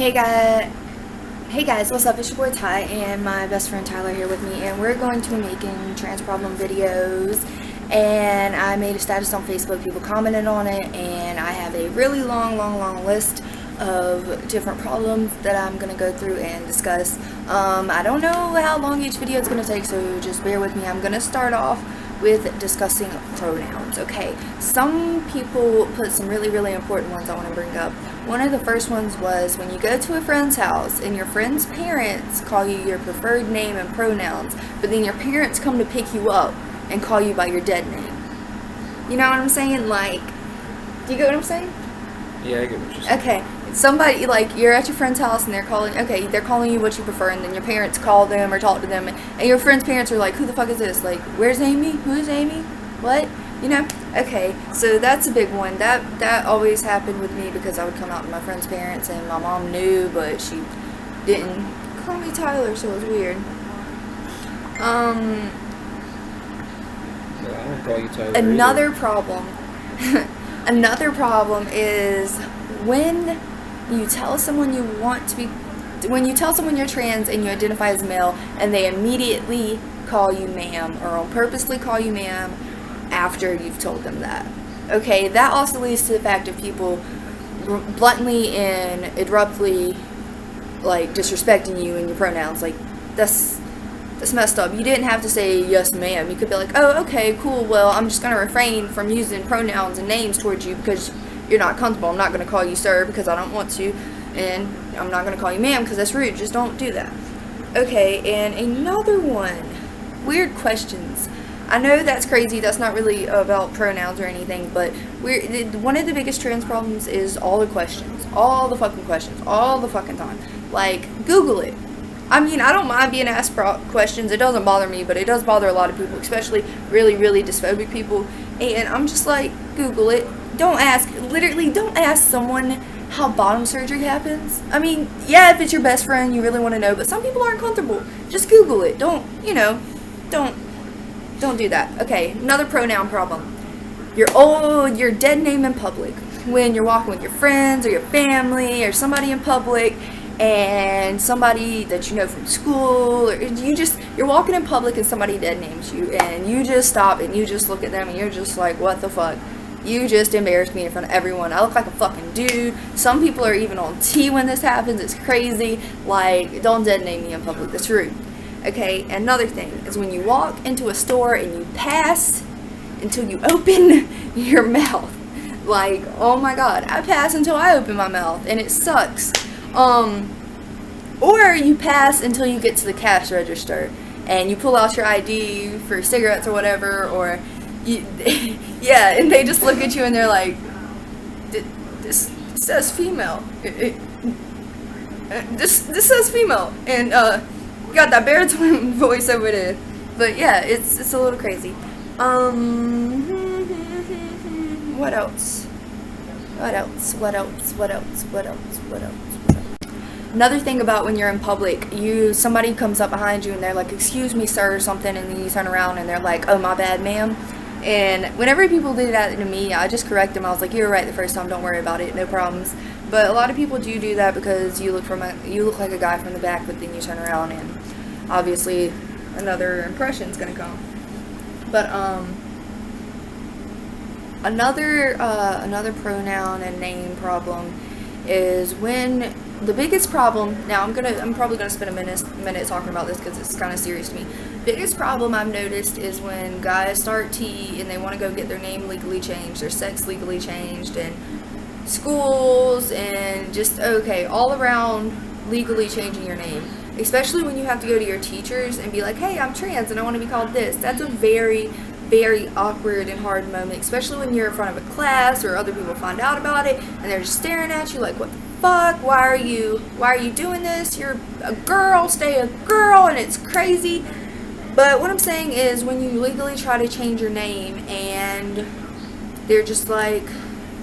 Hey guys, what's up? It's your boy Ty and my best friend Tyler here with me, and we're going to be making trans problem videos. And I made a status on Facebook, people commented on it, and I have a really long list of different problems that I'm gonna go through and discuss. I don't know how long each video is gonna take, so just bear with me. I'm gonna start off with discussing pronouns. Okay, some people put some really important ones I want to bring up. One of the first ones was when you go to a friend's house and your friend's parents call you your preferred name and pronouns, but then your parents come to pick you up and call you by your dead name. You know what I'm saying? Like, do you get what I'm saying? Yeah, I get what you're saying. Okay, somebody, like, you're at your friend's house and they're calling you what you prefer, and then your parents call them or talk to them, and your friend's parents are like, who the fuck is this? Like, where's Amy? Who's Amy? What? You know? Okay, so that's a big one. That always happened with me because I would come out to my friend's parents and my mom knew, but she didn't call me Tyler, so it was weird. No, I don't call you Tyler Another either. problem. Another problem is when you tell someone when you tell someone you're trans and you identify as male, and they immediately call you ma'am, or will purposely call you ma'am after you've told them that. Okay, that also leads to the fact of people bluntly and abruptly, like, disrespecting you and your pronouns. Like, that's messed up. You didn't have to say yes ma'am. You could be like, oh, okay, cool, well, I'm just gonna refrain from using pronouns and names towards you because you're not comfortable. I'm not gonna call you sir because I don't want to, and I'm not gonna call you ma'am because that's rude. Just don't do that. Okay, and another one, weird questions. I know that's crazy. That's not really about pronouns or anything, but one of the biggest trans problems is all the questions, all the fucking questions, all the fucking time. Like, Google it. I mean, I don't mind being asked questions. It doesn't bother me, but it does bother a lot of people, especially really dysphobic people. And I'm just like, Google it. Don't ask someone how bottom surgery happens. I mean, yeah, if it's your best friend, you really want to know, but some people aren't comfortable. Just Google it. Don't do that. Okay, another pronoun problem. Your dead name in public. When you're walking with your friends or your family or somebody in public, and somebody that you know from school, or you're walking in public and somebody dead names you, and you just stop and you just look at them and you're just like, what the fuck? You just embarrassed me in front of everyone. I look like a fucking dude. Some people are even on T when this happens. It's crazy. Like, don't dead name me in public. That's rude. Okay, another thing is when you walk into a store and you pass until you open your mouth. Like, oh my god, I pass until I open my mouth and it sucks. Or you pass until you get to the cash register and you pull out your ID for cigarettes or whatever, or yeah, and they just look at you and they're like, this says female. This says female, and got that baritone voice over there. But yeah, it's a little crazy. What else? Another thing about when you're in public, somebody comes up behind you and they're like, excuse me sir, or something, and then you turn around and they're like, oh my bad ma'am. And whenever people do that to me, I just correct them. I was like, you were right the first time, don't worry about it, no problems. But a lot of people do that because you look like a guy from the back, but then you turn around and obviously another impression's gonna come. But another pronoun and name problem is when the biggest problem. Now I'm probably gonna spend a minute talking about this because it's kind of serious to me. Biggest problem I've noticed is when guys start T and they want to go get their name legally changed, their sex legally changed, and schools and just all around legally changing your name. Especially when you have to go to your teachers and be like, hey, I'm trans and I want to be called this. That's a very awkward and hard moment, especially when you're in front of a class or other people find out about it and they're just staring at you like, what the fuck? Why are you doing this? You're a girl, stay a girl, and it's crazy. But what I'm saying is when you legally try to change your name and they're just like,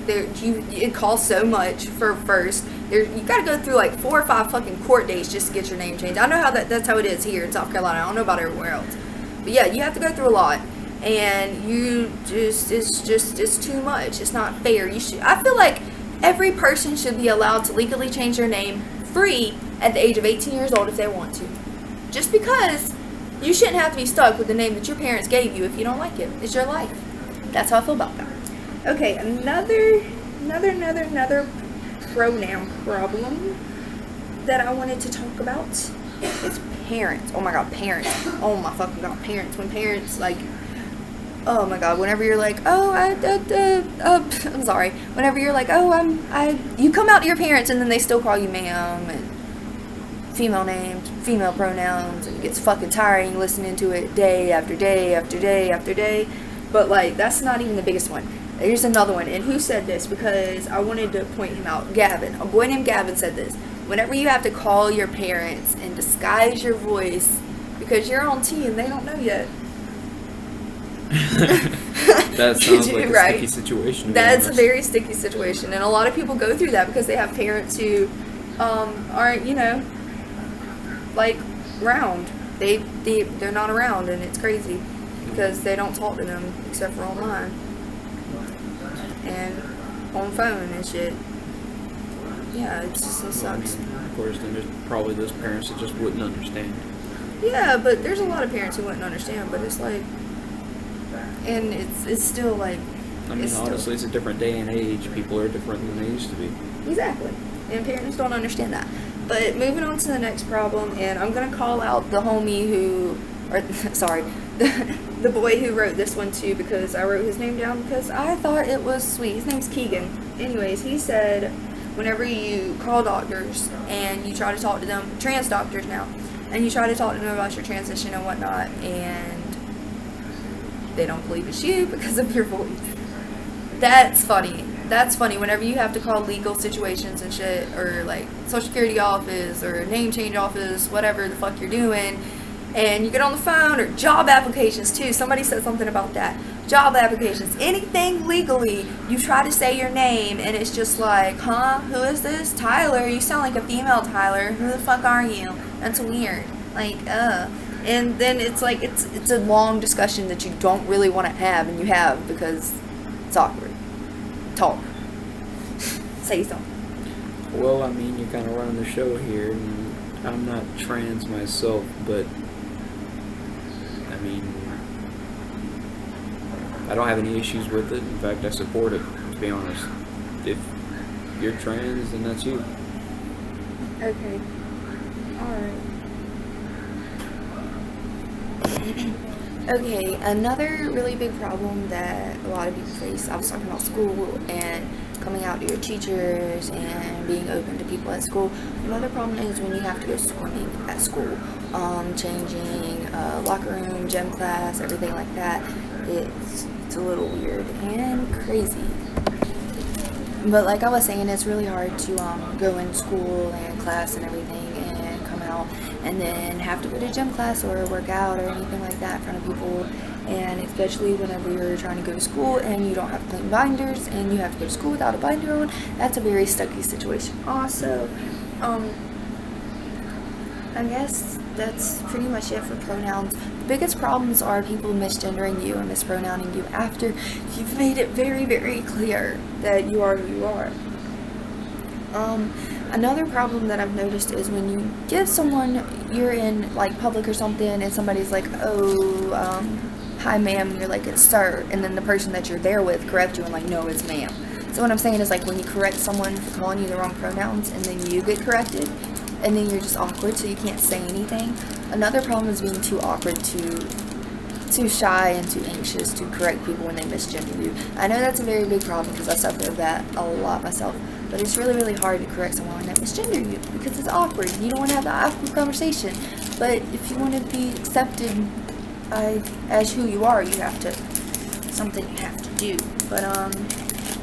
it costs so much for first. You gotta go through like 4 or 5 fucking court dates just to get your name changed. I know that's how it is here in South Carolina. I don't know about everywhere else. But yeah, you have to go through a lot. And it's too much. It's not fair. I feel like every person should be allowed to legally change their name free at the age of 18 years old if they want to. Just because you shouldn't have to be stuck with the name that your parents gave you if you don't like it. It's your life. That's how I feel about that. Okay, another pronoun problem that I wanted to talk about is parents. Oh my god, parents. Oh my fucking god, parents. When parents, like, oh my god, whenever you're like, oh, I'm sorry. Whenever you're like, oh, you come out to your parents and then they still call you ma'am and female names, female pronouns, and it gets fucking tiring listening to it day after day after day after day. But, like, that's not even the biggest one. Here's another one. And who said this? Because I wanted to point him out. Gavin. A boy named Gavin said this. Whenever you have to call your parents and disguise your voice because you're on T and they don't know yet. That sounds like a sticky situation. That's a very sticky situation. And a lot of people go through that because they have parents who aren't, like, round. They're not around, and it's crazy because they don't talk to them except for online and on phone and shit. Yeah, it sucks. Of course, then there's probably those parents that just wouldn't understand. Yeah, but there's a lot of parents who wouldn't understand, but it's like, and it's still like, I mean, honestly, it's a different day and age. People are different than they used to be. Exactly. And parents don't understand that. But moving on to the next problem, and I'm going to call out the homie the boy who wrote this one too, because I wrote his name down because I thought it was sweet. His name's Keegan. Anyways, he said whenever you call doctors and you try to talk to them, trans doctors now, and you try to talk to them about your transition and whatnot, and they don't believe it's you because of your voice. That's funny. That's funny. Whenever you have to call legal situations and shit, or like Social Security office or name change office, whatever the fuck you're doing, and you get on the phone, or job applications too. Somebody said something about that. Job applications, anything legally, you try to say your name and it's just like, huh? Who is this? Tyler? You sound like a female Tyler. Who the fuck are you? That's weird. Like, and then it's like, it's a long discussion that you don't really want to have, and you have because it's awkward. Talk. Say something. Well, I mean, you're kind of running the show here, and I'm not trans myself, but I mean, I don't have any issues with it. In fact, I support it, to be honest. If you're trans, then that's you. Okay. Alright. Okay, another really big problem that a lot of people face, I was talking about school and coming out to your teachers and being open to people at school. Another problem is when you have to go swimming at school, changing locker room, gym class, everything like that. It's a little weird and crazy. But like I was saying, it's really hard to go in school and class and everything and come out and then have to go to gym class or work out or anything like that in front of people. And especially whenever you're trying to go to school and you don't have clean binders and you have to go to school without a binder on, that's a very stucky situation. Also, I guess that's pretty much it for pronouns. The biggest problems are people misgendering you and mispronouncing you after you've made it very, very clear that you are who you are. Another problem that I've noticed is when you give someone, you're in like public or something and somebody's like, oh, hi ma'am, and you're like, it's sir, and then the person that you're there with corrects you and like, no, it's ma'am. So what I'm saying is, like, when you correct someone for calling you the wrong pronouns and then you get corrected and then you're just awkward so you can't say anything. Another problem is being too awkward, too shy and too anxious to correct people when they misgender you. I know that's a very big problem because I suffer with that a lot myself, but it's really, really hard to correct someone that misgender you because it's awkward. You don't want to have that awkward conversation. But if you want to be accepted as who you are, you have to, something you have to do. But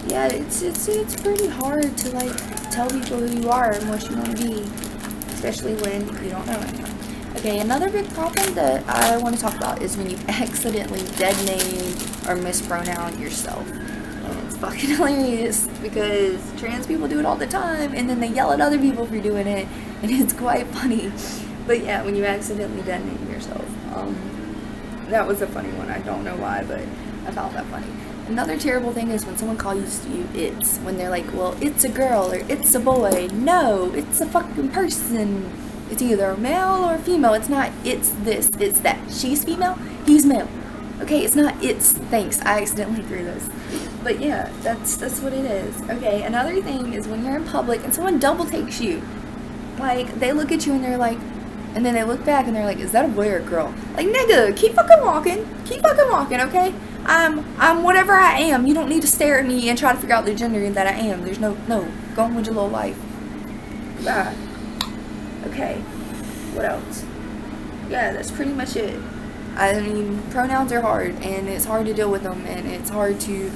yeah, it's pretty hard to like tell people who you are and what you want to be, especially when you don't know anyone. Okay, another big problem that I want to talk about is when you accidentally dead name or mispronounce yourself. And it's fucking hilarious because trans people do it all the time and then they yell at other people for doing it, and it's quite funny. But yeah, when you accidentally dead name yourself. That was a funny one. I don't know why, but I found that funny. Another terrible thing is when someone calls you it's, when they're like, well, it's a girl or it's a boy. No, it's a fucking person. It's either a male or a female. It's not it's this, it's that. She's female, he's male. Okay, it's not it's, thanks, I accidentally threw this. But yeah, that's what it is. Okay, another thing is when you're in public and someone double takes you. Like, they look at you and they're like, and then they look back and they're like, is that a boy or a girl? Like, nigga, keep fucking walking. Keep fucking walking, okay? I'm whatever I am. You don't need to stare at me and try to figure out the gender that I am. There's no, go on with your little life. Bye. Okay, what else? Yeah, that's pretty much it. I mean, pronouns are hard, and it's hard to deal with them, and it's hard to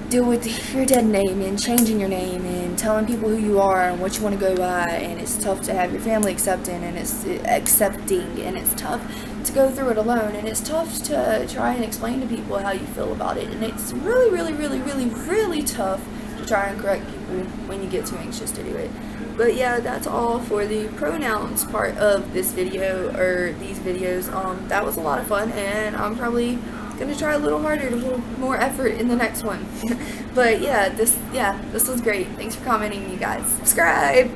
deal with your dead name and changing your name and telling people who you are and what you want to go by, and it's tough to have your family accepting and it's tough to go through it alone, and it's tough to try and explain to people how you feel about it, and it's really, really, really, really, really tough to try and correct people when you get too anxious to do it. But yeah, that's all for the pronouns part of this video, or these videos. That was a lot of fun, and I'm probably gonna try a little harder, a little more effort in the next one. But yeah, this was great. Thanks for commenting, you guys. Subscribe!